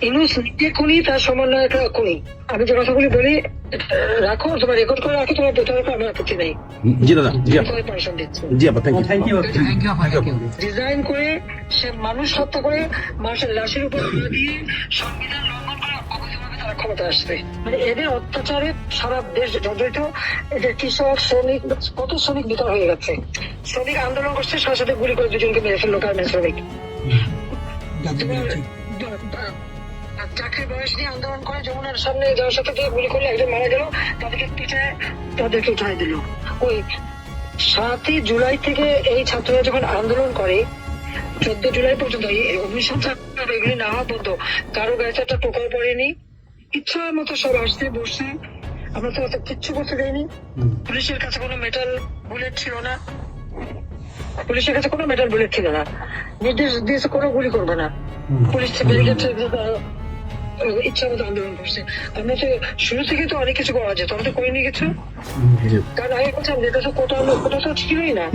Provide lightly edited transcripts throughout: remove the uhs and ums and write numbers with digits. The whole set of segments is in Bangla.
ইউনুস নিজে খুনি, তার সমন্বয়করা খুনি। আমি যে কথাগুলি বলি রাখো, তোমার রেকর্ড করে রাখো, তোমার প্রচার করো, আমার আপত্তি নেই। জি দাদা, জি পারমিশন দিচ্ছি। জি আপা, থ্যাংক ইউ। ডিজাইন করে সে মানুষ হত্যা করে মানুষের লাশের উপর হামলা দিয়ে সংবিধান লঙ্ঘন করে অবৈধভাবে তারা ক্ষমতা আসবে। মানে এদের অত্যাচারে সারা দেশ জর্জরিত। এদের কৃষক, শ্রমিক, কত শ্রমিক বিতর হয়ে গেছে। শ্রমিক আন্দোলন করছে, সাথে সাথে গুলি করে দুজনকে মেরে ফেললো গার্মেন্টস শ্রমিক। চাকরির বয়স নিয়ে আন্দোলন করে যমুনার সামনে যাওয়ার সাথে গুলি করলে একজন মারা গেল, তাদেরকে উঠাই দিল। ওই 7ই জুলাই থেকে এই ছাত্ররা যখন আন্দোলন করে 14 জুলাই পর্যন্ত অগ্নিসংযোগ এগুলি না হওয়া পর্যন্ত কারো গায়ে একটা টোকাও পড়েনি। ইচ্ছা মতো সব আসতে বসে, আমরা তো কিচ্ছু করতে দেয়নি। পুলিশের কাছে কোনো মেটাল বুলেট ছিল না, পুলিশের কাছে কোনো মেটাল বুলেট ছিল না। নির্দেশ দিয়েছে কোনো গুলি করবে না। পুলিশ ব্যারিকেড ইচ্ছা মতো আন্দোলন করছে। আমরা তো শুরু থেকে তো অনেক কিছু করা যেত, আমরা তো করিনি কিছু। কারণ আগে বলছিলাম যেটা তো কোটা তো ছিলই না।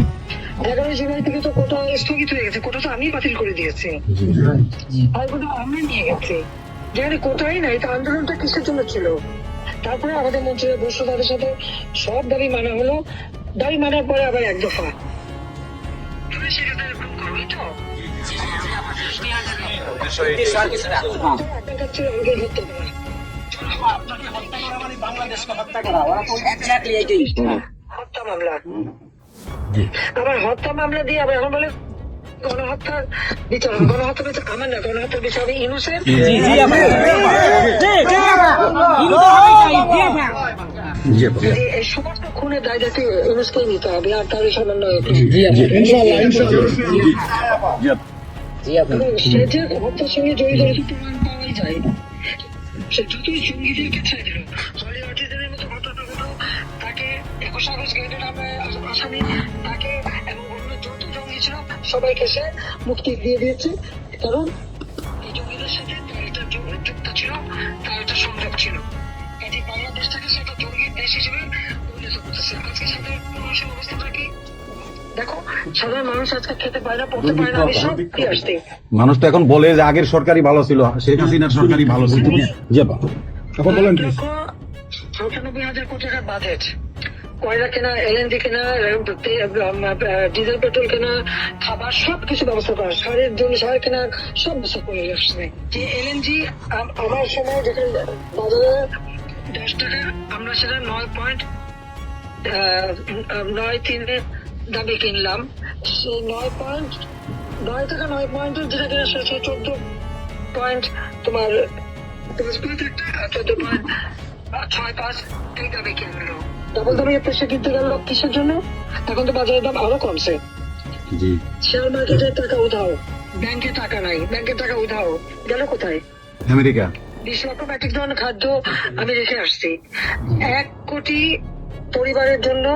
11 জুলাই থেকে তো কোটা স্থগিত হয়ে গেছে, কোটা তো আমি বাতিল করে দিয়েছি, আর কোটা আমরা নিয়ে গেছি। যেখানে কোটাই নাই, তো আন্দোলনটা কিসের জন্য ছিল? তারপরে আমাদের মন্ত্রীরা বসলো, তাদের সাথে সব দাবি মানা হলো। দাবি মানার পরে আবার এক দফা হত্যা মামলা। আবার হত্যা মামলা দিয়ে আবার এখন বলে গণহত্যার বিচার। গণহত্যার বিচার আমার না, গণহত্যার বিচার হবে ইউনূসের। এই সমস্ত খুনের দায় দায়িত্ব ইউনূসকে নিতে হবে, আর তার সমন্বয়। সে যে হত্যার সঙ্গে জড়িত প্রমাণ পাওয়াই যায়, সে যতই সঙ্গীদেরকে ছেড়ে দিল, হলিউডের মতো ঘটনা ঘটলো, তাকে 21 আগস্ট গ্রেনেড হামলায় আসামি, তাকে এবং অন্য যত জঙ্গি ছিল সবাইকে সে মুক্তি দিয়ে দিয়েছে। কারণ এই জঙ্গিদের সাথে তার একটা যুক্ত ছিল, তার একটা সংযোগ ছিল। কাজে বাংলাদেশটাকে সে একটা জঙ্গির দেশ হিসেবে উন্নত করতেছে। আজকে সাধারণ মানুষের অবস্থাটা কি দেখো, সাধারণ মানুষ আজকে খেতে পায় না, পড়তে পারে না। আমি সব দিয়ে আসতে মানুষ তো এখন বলে যে আগের সরকারই ভালো ছিল, শেখ হাসিনার সরকারই ভালো ছিল। জি আপা, এখন বলেন। 97,000 কোটি টাকার বাজেট, কয়লা কেনা, এলএনজি কেনা, ডিজেল পেট্রোল কেনা, খাবার সবকিছু ব্যবস্থা করা, সারের জন্য সার কেনা, সব ব্যবস্থা করে আসছে। যে এলএনজি আমার সময় যেখানে বাজারে 10 টাকা, আমরা সেটা 9.93 দামে কিনলাম। সেই 9 টাকা 9 পয়েন্টের যেটা কিনা সে 14 পয়েন্ট তোমার 14.65 এই দামে কিনলো। ডাবল দামে সে কিনতে গেল কিসের জন্য? এখন তো বাজারের দাম আরো কমছে। শেয়ার মার্কেটের টাকা উধাও, ব্যাংকে টাকা নাই, ব্যাংকের টাকা উধাও, গেল কোথায়? আমেরিকা। 20 লক্ষ মেট্রিক টন খাদ্য আমি রেখে আসছি। 1 কোটি পরিবারের জন্য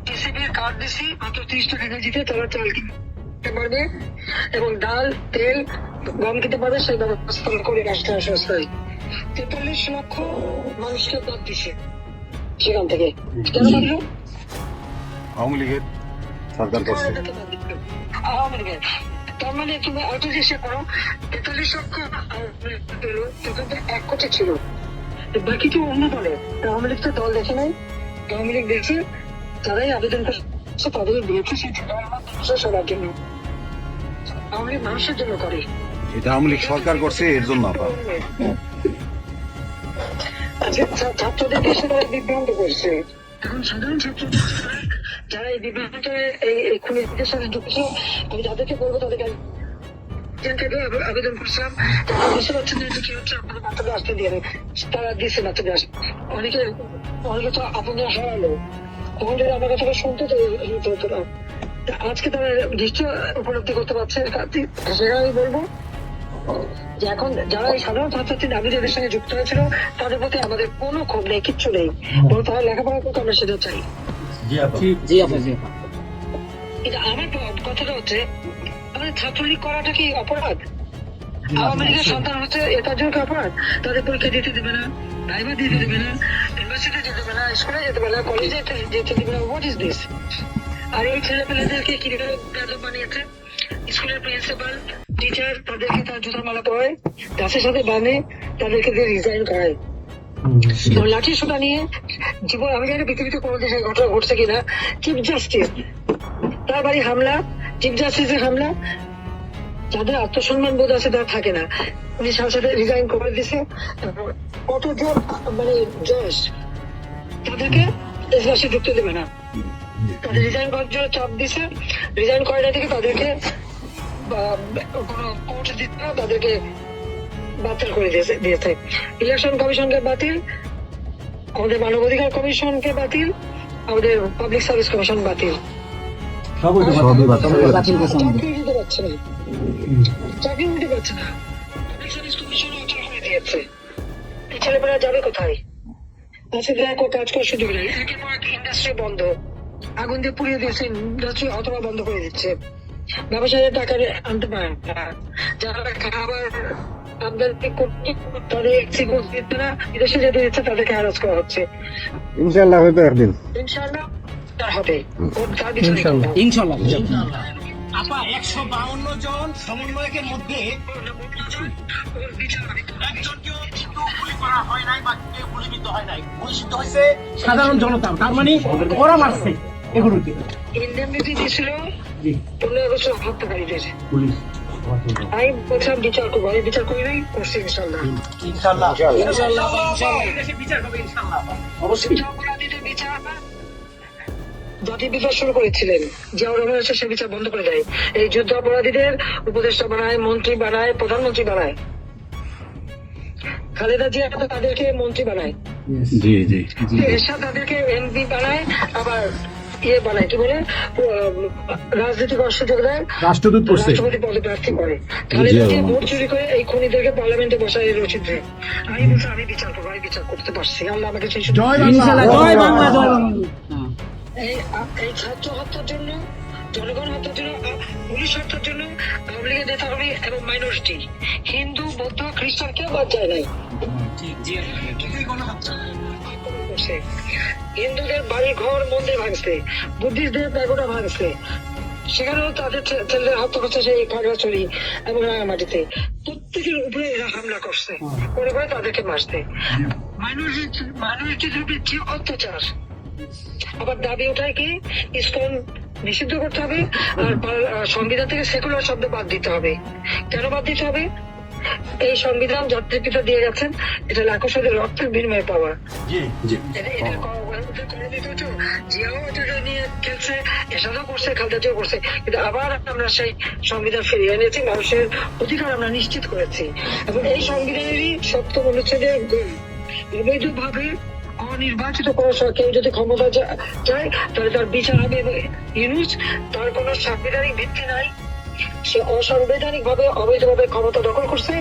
টিসিবির কার্ড দিছি, মাত্র 30 টাকা কেজিতে তারা চাল কিনতে পারবে এবং ডাল, তেল, গম কিনতে পারবে। সেই ব্যবস্থা করে রাষ্ট্র সংস্থায় 43 লক্ষ মানুষকে বাদ দিছে সেখান থেকে। কেন বাঁধলো? আওয়ামী লীগের সরকার করছে। আওয়ামী লীগের। তার মানে তুমি আরেকটা চেষ্টা করো, 43 লক্ষ পেলো, তখন তো 1 কোটি ছিল, বাকি তো অন্য দলে। আওয়ামী লীগ তো দল দেখে নাই, আওয়ামী লীগ দেখছে তারাই আবেদন করছে, তাদের দিয়েছে সবার জন্য। আওয়ামী লীগ মানুষের জন্য করে, এটা আওয়ামী লীগ সরকার করছে এর জন্য। ছাত্রদেরকে সেটা বিভ্রান্ত করছে। এখন সাধারণ ছাত্র যারা এই বিভ্রান্তে এই খুনিদের সাথে যুক্ত, আমি যাদেরকে বলবো তাদেরকে আবেদন করছিলাম, বুঝতে পারছেন না কি হচ্ছে, আপনাদের বাচ্চাদের আসতে দিয়ে তারা দিচ্ছে বাচ্চাদের আসতে। অনেকে তো আপনাদের হারালো, তখন যদি আমার কথাটা শুনতে তো না। আজকে তারা নিশ্চয় উপলব্ধি করতে পারছে। সেটা আমি বলবো যে এখন যারা এই সাধারণ ছাত্রছাত্রী নারীদের সঙ্গে যুক্ত হয়েছিল তাদের প্রতি আমাদের কোনো ক্ষোভ নেই, কিচ্ছু নেই, বরং তারা লেখাপড়া করতে আমরা সেটা চাই। কিন্তু আমার কথাটা হচ্ছে, আমাদের ছাত্রলীগ করাটা কি অপরাধ? আওয়ামী লীগের সন্তান হচ্ছে এটার জন্য কি অপরাধ? তাদের পরীক্ষা দিতে দেবে না, ভাইবা দিতে দেবে না, ইউনিভার্সিটি যেতে দেবে না, স্কুলে যেতে দেবে না, কলেজে যেতে দেবে না। What is this? আর এই ছেলেপেলেদেরকে কিভাবে বেয়াদব বানিয়েছে, স্কুলের প্রিন্সিপাল টিচার তাদেরকে তার জুতার মালা পরায়, গাছের সাথে বাঁধে, তাদেরকে দিয়ে রিজাইন করায়। এবং লাঠি সোটা নিয়ে জীবন, আমি জানি পৃথিবীতে কোনো দেশে ঘটনা ঘটছে কিনা, চিফ জাস্টিস তার বাড়ি হামলা, চিফ জাস্টিসের হামলা, যাদের আত্মসম্মান বোধ আছে তারা থাকে না, উনি সাথে সাথে রিজাইন করে দিছে। কতজন মানে জজ তাদেরকে দেশবাসী ঢুকতে দেবে না, তাদের রিজাইন করার জন্য চাপ দিছে, রিজাইন করে না থেকে তাদেরকে কোনো কোর্ট দিতে না, তাদেরকে বাতিল করে দিয়েছে। ইলেকশন কমিশনকে বাতিল, আমাদের মানবাধিকার কমিশনকে বাতিল, আমাদের পাবলিক সার্ভিস কমিশন বাতিল। চাকরি দিতে পারছে না, চাকরি দিতে পারছে না, পাবলিক সার্ভিস কমিশন অচল করে দিয়েছে। এই ছেলেমেয়েরা যাবে কোথায়? আছে দেখো, কাজ করার সুযোগ নেই। একের পর এক ইন্ডাস্ট্রি বন্ধ, আগুন দিয়ে পুড়িয়ে দিয়েছে ইন্ডাস্ট্রি, অথবা বন্ধ করে দিচ্ছে। ব্যবসায়ীরা টাকা আনতে পারে না, যারা খাবার আমদানি করছে তাদের এক্সিকিউট দিচ্ছে না, বিদেশে যেতে দিচ্ছে তাদেরকে হ্যারাস করা হচ্ছে। ইনশাআল্লাহ হয়তো একদিন ইনশাআল্লাহ হবে, তার পিছনে ইনশাআল্লাহ। আপা 152 জন সমন্বয়কের মধ্যে একজনকেও কিন্তু গুলি করা হয় নাই বা কেউ গুলিবিদ্ধ হয় নাই, গুলিবিদ্ধ হয়েছে সাধারণ জনতা। তার মানে ওরা মারছে এগুলোকে। ইন্ডেমনিটি দিয়েছিল 15 বছর হত্যাকারীদের। আমি বলছিলাম বিচার করবো, আমি বিচার করি নাই, করছি ইনশাল্লাহ। ইনশাআল্লাহ দেশে বিচার হবে ইনশাআল্লাহ, অবশ্যই। অপরাধীদের বিচার জাতি বিচার শুরু করেছিলেন, জিয়াউর রহমান এসে সে বিচার বন্ধ করে দেয়। এই যুদ্ধ অপরাধীদের উপদেষ্টা বানায়, মন্ত্রী বানায়, প্রধানমন্ত্রী বানায়। খালেদা জিয়া তাদেরকে মন্ত্রী বানায়, জি জি এরশাদ তাদেরকে এমপি বানায়, আবার ইয়ে বানায়, কি বলে রাজনৈতিক অসুযোগ দেয়, রাষ্ট্রদূত করছে। রাষ্ট্রপতি পদে প্রার্থী করে। খালেদা জিয়া ভোট চুরি করে এই খুনিদেরকে পার্লামেন্টে বসায় রচিত। আমি বলছি আমি বিচার করবো, আমি বিচার করতে পারছি, আল্লাহ আমাকে সেই সুযোগ দিয়েছে। ইনশাআল্লাহ। জয় বাংলা, জয় বাংলা। এই ছাত্র হত্যার জন্য, জনগণ হত্যার জন্য, পুলিশ হত্যার জন্য আওয়ামী লীগের নেতাকর্মী এবং মাইনরিটি, হিন্দু, বৌদ্ধ, খ্রিস্টান কেউ বাদ যায় নাই। করছে। হিন্দুদের বাড়ি ঘর মন্দির ভাঙছে, বুদ্ধিস্টদের প্যাগোডা ভাঙছে, সেখানেও তাদের ছেলেদের হত্যা করছে সেই খাগড়াছড়ি এবং রাঙামাটিতে। প্রত্যেকের উপরে এরা হামলা করছে, করে করে তাদেরকে মারছে। মাইনরিটিদের যে অত্যাচার। আবার দাবি ওঠায় কি ইসকন নিষিদ্ধ করতে হবে, আর সংবিধান থেকে সেকুলার শব্দ বাদ দিতে হবে। কেন বাদ দিতে হবে? এই সংবিধান জাতির পিতা দিয়ে গেছেন, এটা লাখো সাথে রক্তের বিনিময়ে পাওয়া। জিয়াও এটাকে নিয়ে খেলছে, এসাদও করছে, খালেদা জিয়াও করছে, কিন্তু আবার আমরা সেই সংবিধান ফিরিয়ে এনেছি, মানুষের অধিকার আমরা নিশ্চিত করেছি। এবং এই সংবিধানেরই 7ম অনুচ্ছেদে অবৈধভাবে অনির্বাচিত কোনো কেউ যদি ক্ষমতা চায় তাহলে তার বিচার হবে। ইউনুস তার কোনো সাংবিধানিক ভিত্তি নাই, সে অসাংবিধানিক ভাবে অবৈধভাবে ক্ষমতা দখল করছে।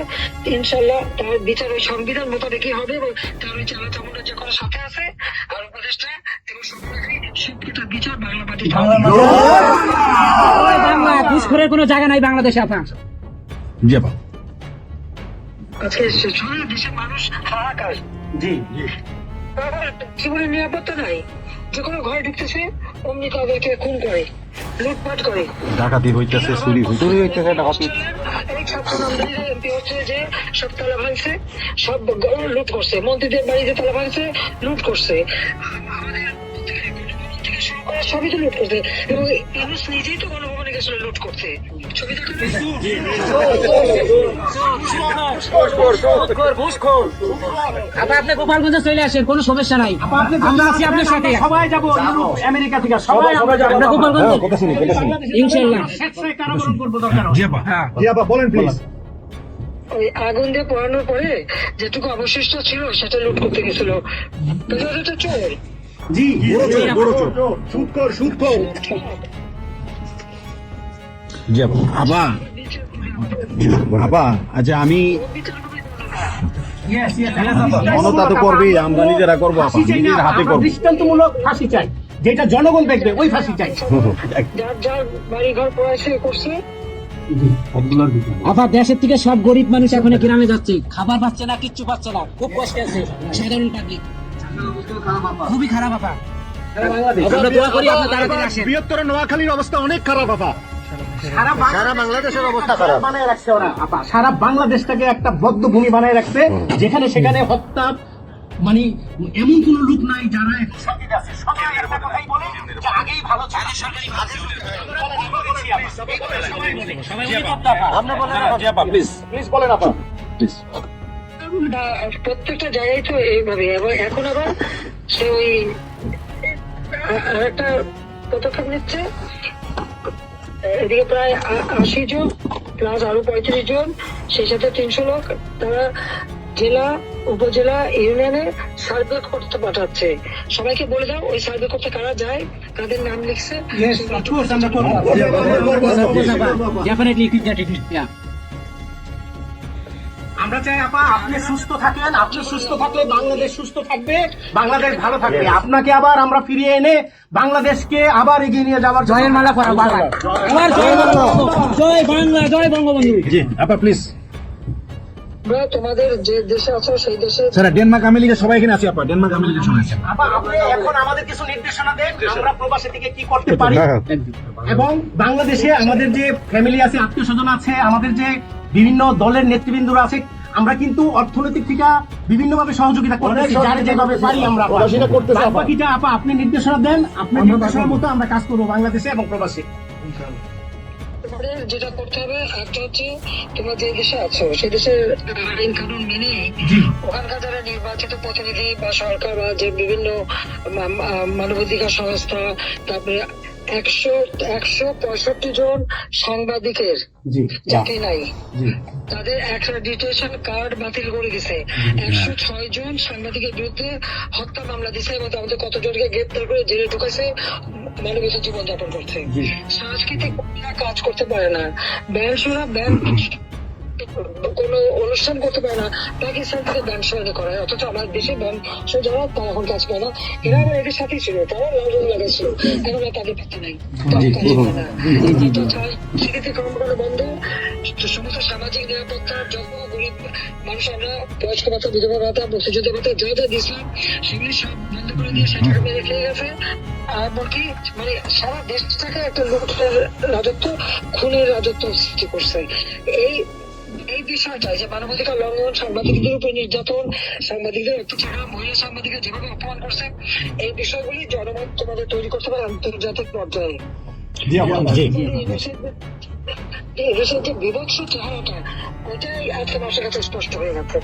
ইনশাল্লাহ তার বিচার ওই সংবিধান মোতাবেকই হবে, এবং তার ওই চালা চামড়া যে কোনো সাথে আছে আর উপদেষ্টা এবং সবকিছু বিচার বাংলা পার্টি। বাংলা ঘুষখোরের কোনো জায়গা নাই বাংলাদেশে। আপা জি আপা, আজকে সারা দেশের মানুষ হাহাকার, জীবনের নিরাপত্তা নাই, যে কোনো ঘরে ঢুকতেছে অমনি তাদেরকে খুন করে, লুটপাট করে, ডাকাতি হইতেছে, চুরি হইতেছে, ডাকাতি। এই ছাত্র নামদারিরা এমপি হচ্ছে যে সব তালা ভাঙছে, সব লুট করছে, মন্ত্রীদের বাড়িতে তালা ভাঙছে, লুট করছে, আমাদের থেকে শুরু করে সবই তো লুট করছে। এবং ইউনুস নিজেই তো গণভবনে গেছিল লুট করতে। ছবি আপা আপনি গোপালগঞ্জে চলে আসেন, কোনো সমস্যা নাই, আমরা আছি আপনার সাথে। সবাই যাবো আমেরিকা থেকে, সবাই আমরা গোপালগঞ্জ ইনশাআল্লাহ কারাবরণ করবো দরকার। জি আপা, জি আপা বলেন প্লিজ। ওই আগুন দিয়ে পোড়ানোর পরে যেটুকু অবশিষ্ট ছিল সেটা লুট করতে গেছিল। চোর, জি বড় চোর, সুদখোর। জি আপা। আপা আচ্ছা, আমি জনতা তো করবেই, আমরা নিজেরা করবো, আপা নিজের হাতে করবো। দৃষ্টান্তমূলক ফাঁসি চাই, যেটা জনগণ দেখবে, ওই ফাঁসি চাই। যার যার বাড়ি ঘর পড়াইছে করছে। আবার দেশের থেকে সব গরিব মানুষ এখন গ্রামে যাচ্ছে, খাবার পাচ্ছে না, কিচ্ছু পাচ্ছে না, খুব কষ্টে আছে সাধারণ পাবলিক, খুবই খারাপ। আপা আমরা দোয়া করি আপনি তাড়াতাড়ি আসেন। বৃহত্তর নোয়াখালীর অবস্থা অনেক খারাপ আপা। সারা বাংলাদেশের অবস্থা খারাপ বানায় রাখছে ওরা আপা, সারা বাংলাদেশটাকে একটা বদ্ধ ভূমি বানায় রাখছে, যেখানে সেখানে হত্যা, মানে এমন কোন লোক নাই যারা এখন শান্তিতে আছে। সবাই একটা কথাই বলে যে আগেই ভালো ছিল, সবাই প্লিজ বলেন আপা। প্রত্যেকটা জায়গায় তো এইভাবে, এবং এখন আবার সে ওই আরেকটা পদক্ষেপ নিচ্ছে। এদিকে প্রায় 80 জন প্লাস আরো 35 জন, সেই সাথে 300 লোক তারা জেলা, উপজেলা, ইউনিয়নে সার্ভে করতে পাঠাচ্ছে। সবাইকে বলে দাও ওই সার্ভে করতে কারা যায়, কাদের নাম লিখছে। Definitely keep that in, yeah. আমরা চাই আপা আপনি সুস্থ থাকেন, আপনি সুস্থ থাকলে বাংলাদেশ সুস্থ থাকবে, বাংলাদেশ ভালো থাকবে। আপনাকে আবার আমরা ফিরিয়ে এনে বাংলাদেশকে আবার এগিয়ে নিয়ে যাওয়ার জয়ের মালা পরা বাবা। আবার জয় বাংলা, জয় বাংলা, জয় বঙ্গবন্ধু। জি আপা প্লিজ। তোমরা তোমাদের যে দেশে আছো সেই দেশে স্যার ডেনমার্ক আমেরিকা সবাই এখানে আছে আপা, ডেনমার্ক আমেরিকা সবাই আছে। আপা আপনি এখন আমাদের কিছু নির্দেশনা দেন, আমরা প্রবাসী থেকে কি করতে পারি, এবং বাংলাদেশে আমাদের যে ফ্যামিলি আছে, আত্মীয় স্বজন আছে, আমাদের যে বিভিন্ন দলের নেতৃবৃন্দরা আছে, আমরা কিন্তু অর্থনৈতিক থেকে বিভিন্ন ভাবে সহযোগিতা করতেছি, যার যেভাবে পারি আমরা বাকিটা আপা আপনি নির্দেশনা দেন, আপনার নির্দেশনার মতো আমরা কাজ করবো বাংলাদেশে এবং প্রবাসী। তোমাদের যেটা করতে হবে, একটা হচ্ছে তোমরা যে দেশে আছো সেই দেশের আইন কানুন মেনে ওখানকার যারা নির্বাচিত প্রতিনিধি বা সরকার বা যে বিভিন্ন মানবাধিকার সংস্থা, তারপরে 165 জন সাংবাদিকের চাকরি নাই, তাদের অ্যাক্রেডিটেশন কার্ড বাতিল করে দিছে। 106 জন সাংবাদিকের বিরুদ্ধে হত্যা মামলা দিছে, এবং আমাদের কতজনকে গ্রেপ্তার করে জেলে ঢুকাইছে, মানবিক জীবনযাপন করছে। সাংস্কৃতিক কর্মীরা কাজ করতে পারে না, ব্যান্ড শোনা, ব্যান্ড কোনো অনুষ্ঠান করতে পারে না, পাকিস্তান থেকে ব্যান্ড শোনা করায়, অথচ আমার দেশে ব্যান্ড শো যারা তারা এখন কাজ করে না। এরা আমার এদের সাথেই ছিল, তারা লাউডন লাগাইছিল, এখন আর তাদের পাচ্ছে নাই। স্বীকৃতি কর্মকাণ্ড বন্ধ, সমস্ত সামাজিক নিরাপত্তার জন্য গরিব মানুষ, আমরা বয়স্ক ভাতা, বিধবা ভাতা, মুক্তিযুদ্ধ ভাতা যা যা দিয়েছিলাম সেগুলি সব বন্ধ করে দিয়ে সেটাকে মেরে খেয়ে গেছে। এমনকি মানে সারা দেশটাকে একটা লুটের রাজত্ব, খুনের রাজত্ব সৃষ্টি করছে। এই বিষয়টা যে মানবাধিকার লঙ্ঘন, সাংবাদিকদের উপর নির্যাতন, সাংবাদিকদের অত্যাচার, মহিলা সাংবাদিকরা যেভাবে অপমান করছে, এই বিষয়গুলি জনমত তোমাদের তৈরি করতে পারে আন্তর্জাতিক পর্যায়ে। এই দেশের যে বিভৎস চেহারাটা, ওইটাই আজকে মানুষের কাছে স্পষ্ট হয়ে যাচ্ছে।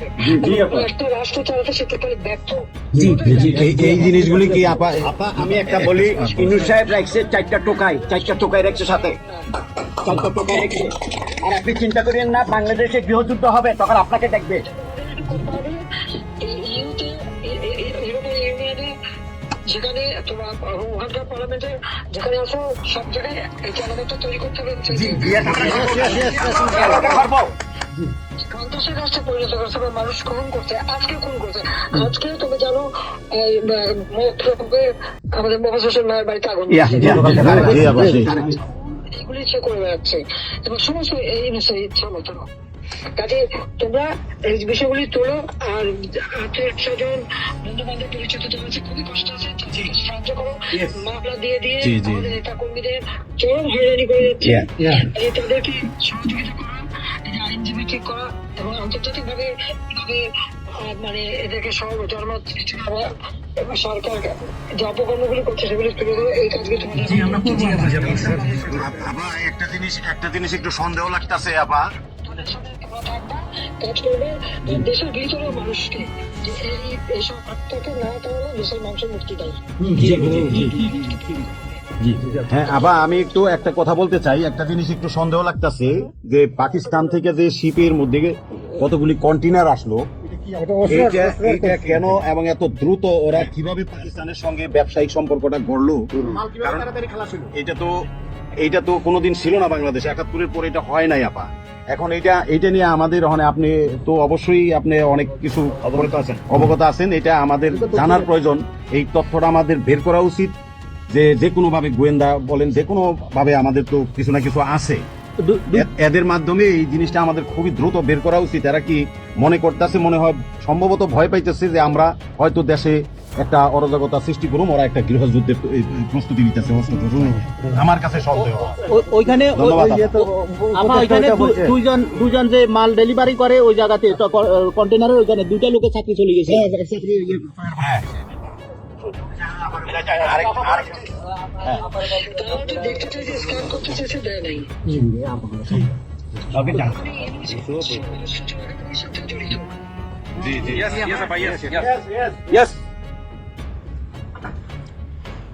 একটা রাষ্ট্র চালাতে সে টোটালি ব্যর্থ। এই জিনিসগুলি কি আপা? আপা আমি একটা বলি, ইনুস সাহেব রাখছে 4টা টোকাই রাখছে, সাথে 4টা টোকাই রাখছে। আর আপনি চিন্তা করেন না বাংলাদেশে গৃহযুদ্ধ হবে, তখন আপনাকে দেখবে। যেখানে তোমার ওখানকার পার্লামেন্টে যেখানে আসো, সব জায়গায় এই জনমতটা তৈরি করতে হবে। সন্ত্রাসের রাষ্ট্রে পরিণত করছে, মানুষ খুন করছে, আজকে খুন করছে। আজকে তুমি জানো আমাদের মোহাম্মদ হোসেন মায়ের বাড়িতে আগুন, এগুলি সে করে বেড়াচ্ছে, এবং সমস্ত এই বিষয়ে ইচ্ছা মতো। কাজে তোমরা এই বিষয়গুলি তোলো, আর আত্মীয় স্বজন, বন্ধু বান্ধব, পরিচিত যারা আছে, খুবই কষ্ট আছে, তাদেরকে সাহায্য করো। মামলা দিয়ে আমাদের নেতা কর্মীদের চরম হয়রানি করে যাচ্ছে, তাদেরকে সহযোগিতা করা, আইনজীবী ঠিক করা, এবং আন্তর্জাতিক ভাবে মানে এদেরকে জনমত সৃষ্টি করা, এবং সরকার যে অপকর্মগুলি করছে সেগুলি তুলে ধরে এই কাজগুলি তোমাদের। একটা জিনিস একটু সন্দেহ লাগতেছে আপা, কাজ করবে দেশের ভিতরে মানুষকে, যে এইসব আত্মাকে না তাহলে দেশের মানুষের মুক্তি দেয়। হ্যাঁ আপা আমি একটু একটা কথা বলতে চাই। একটা জিনিস একটু সন্দেহ লাগতেছে যে পাকিস্তান থেকে যে শিপের মধ্যে কতগুলি কন্টেইনার আসলো, এটা কেন এবং এত দ্রুত ওরা কিভাবে পাকিস্তানের সঙ্গে ব্যবসায়িক সম্পর্কটা গড়লো? কারণ এইটা তো কোনোদিন ছিল না বাংলাদেশে, 71-এর পরে এটা হয় নাই আপা। এখন এইটা নিয়ে আমাদের আপনি তো অবশ্যই আপনি অনেক কিছু অবগত আছেন, এটা আমাদের জানার প্রয়োজন। এই তথ্যটা আমাদের বের করা উচিত, যে কোনো ভাবে গোয়েন্দা বলেন, যে কোনো ভাবে আমাদের তো কিছু না কিছু আছে, এদের মাধ্যমে এই জিনিসটা আমাদের খুবই দ্রুত বের করা উচিত। এরা কি মনে করতেছে, মনে হয় সম্ভবত ভয় পাইতেছে যে আমরা হয়তো দেশে একটা অরাজকতা সৃষ্টি করুম, ওরা একটা গৃহযুদ্ধের প্রস্তুতি নিতেছে, অস্ত্র আমার কাছে সন্দেহ। ওইখানে ধন্যবাদ আপা, ওইখানে দুজন যে মাল ডেলিভারি করে ওই জায়গাতে কন্টেনারের ওইখানে দুইটা লোকের চাকরি চলে গেছে। তারা তো দেখতে চাইছে, স্ক্যান করতে চাইছে, দেয় নাই।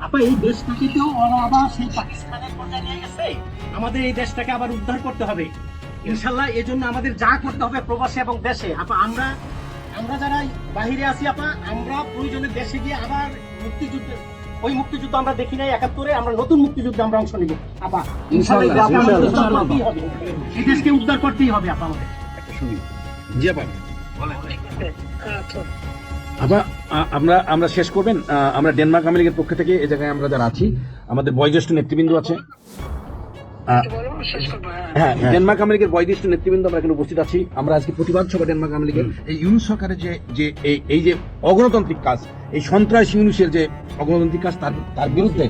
আপা এই দেশটাকে তো ওরা আবার সেই পাকিস্তানের পর্যায়ে নিয়ে গেছে, আমাদের এই দেশটাকে আবার উদ্ধার করতে হবে ইনশাল্লাহ। এই জন্য আমাদের যা করতে হবে প্রবাসী এবং দেশে, আপা আমরা যারা বাহিরে আছি আপা, আমরা প্রয়োজনে দেশে গিয়ে আবার মুক্তিযুদ্ধ, ওই মুক্তিযুদ্ধ আমরা দেখি নাই 71-এ, আমরা নতুন মুক্তিযুদ্ধে আমরা অংশ নিব আপা ইনশাল্লাহ। এই দেশকে উদ্ধার করতেই হবে আপা আমাদের। জি আপা, আচ্ছা, আবার আমরা শেষ করবেন। আমরা ডেনমার্ক আওয়ামী লীগের পক্ষ থেকে এই জায়গায় আমরা যারা আছি, আমাদের বয়োজ্যেষ্ঠ নেতৃবৃন্দ আছে। বলো, শেষ করবো। হ্যাঁ, ডেনমার্ক আওয়ামী লীগের বয়োজ্যেষ্ঠ নেতৃবৃন্দ আমরা এখানে উপস্থিত আছি। আমরা আজকে প্রতিবাদ সভা ডেনমার্ক আওয়ামী লীগের এই ইউনুস সরকারের যে এই যে অগণতান্ত্রিক কাজ, এই সন্ত্রাসী ইউনুসের যে অগণতান্ত্রিক কাজ, তার বিরুদ্ধে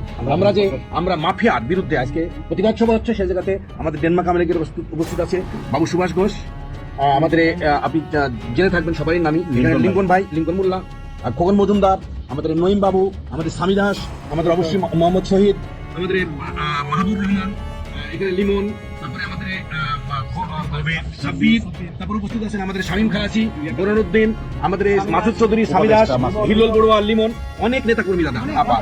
আমরা মাফিয়ার বিরুদ্ধে আজকে প্রতিবাদ সভা হচ্ছে। সেই জায়গাতে আমাদের ডেনমার্ক আওয়ামী লীগের উপস্থিত আছে বাবু সুভাষ ঘোষ, আমাদের আপনি জেনে থাকবেন সবাই নামই, লিঙ্কন ভাই, লিঙ্কন মোল্লা, খোকন মজুমদার, আমাদের নঈম বাবু, আমাদের স্বামী দাস, আমাদের অবশ্যই মোহাম্মদ শহীদ, আমাদের মাহবুব রহমান, এখানে লিমন, তারপরে আমাদের সাব্বির, তারপরে উপস্থিত আছেন আমাদের শামীম খালাসি, বোরানুদ্দিন, আমাদের মাসুদ চৌধুরী, স্বামী দাস, হিল্লোল বড়ুয়া, লিমন, অনেক নেতাকর্মী দাদা আপা,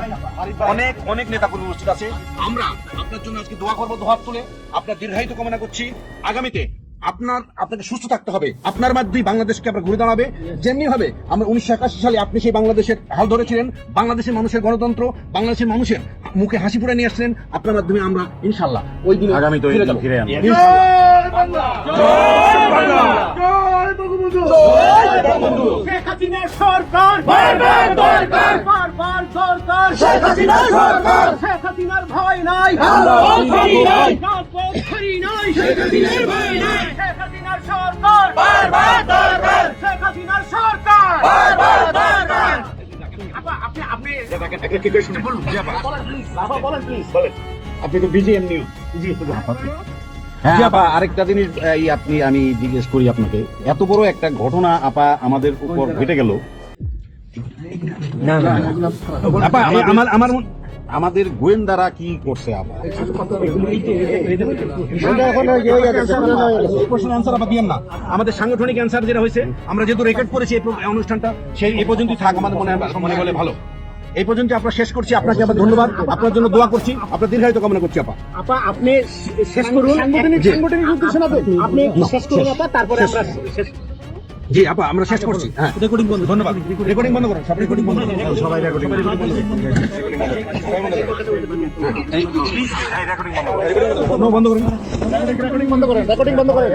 অনেক নেতাকর্মী উপস্থিত আছে। আমরা আপনার জন্য আজকে দোয়া করবো, দোয়া তুলে আপনার দীর্ঘায়িত কামনা করছি। আগামীতে আপনাকে সুস্থ থাকতে হবে, আপনার মাধ্যমেই বাংলাদেশকে আমরা ঘুরে দাঁড়াবে। যেমনি ভাবে আমরা 1981 সালে আপনি সেই বাংলাদেশের হাল ধরেছিলেন, বাংলাদেশের মানুষের গণতন্ত্র, বাংলাদেশের মানুষের মুখে হাসি ফুটে নিয়ে আসছিলেন, আপনার মাধ্যমে আমরা ইনশাল্লাহ ওই দিন আগামী তো ফিরে যাবো। ফিরে আনবো। শেখ হাসিনার সরকার বারবার দরকার, বারবার দরকার, শেখ হাসিনার সরকার, শেখ হাসিনার ভয় নাই, রাজপথ ছাড়ি নাই, শেখ হাসিনার ভয় নাই, শেখ হাসিনার সরকার বারবার দরকার, শেখ হাসিনার সরকার বারবার দরকার। আপনি বলুন জি আপা। বলেন প্লিজ। আপনি তো বিজিএম নিউজ। হ্যাঁ আপা, আরেকটা জিনিস আমি জিজ্ঞেস করি আপনাকে, এত বড় একটা ঘটনা আপা আমাদের উপর ঘটে গেল, আপা আমাদের গোয়েন্দারা কি করছে আপা? প্রশ্নের অ্যান্সার আপা দিয়েন না। আমাদের সাংগঠনিক অ্যান্সার যেটা হয়েছে, আমরা যেহেতু রেকর্ড করেছি এই অনুষ্ঠানটা, সেই এই পর্যন্তই থাক, আমাদের মনে বলে ভালো। এই পর্যন্ত আমরা শেষ করছি। আপনাকে আবার ধন্যবাদ, আপনার জন্য দোয়া করছি, আপনার দীর্ঘায়িত কামনা করছি আপা। আপা আপনি শেষ করুন, সাংগঠনিক উদ্দেশ্য আপনি শেষ করুন আপা, তারপরে আমরা শেষ। জি আপা, আমরা শেষ করছি। হ্যাঁ, রেকর্ডিং বন্ধ। ধন্যবাদ। রেকর্ডিং বন্ধ করুন, সব রেকর্ডিং বন্ধ করুন, সবাই রেকর্ডিং বন্ধ করুন। রেকর্ডিং বন্ধ করুন। রেকর্ডিং বন্ধ করেন, রেকর্ডিং বন্ধ করেন।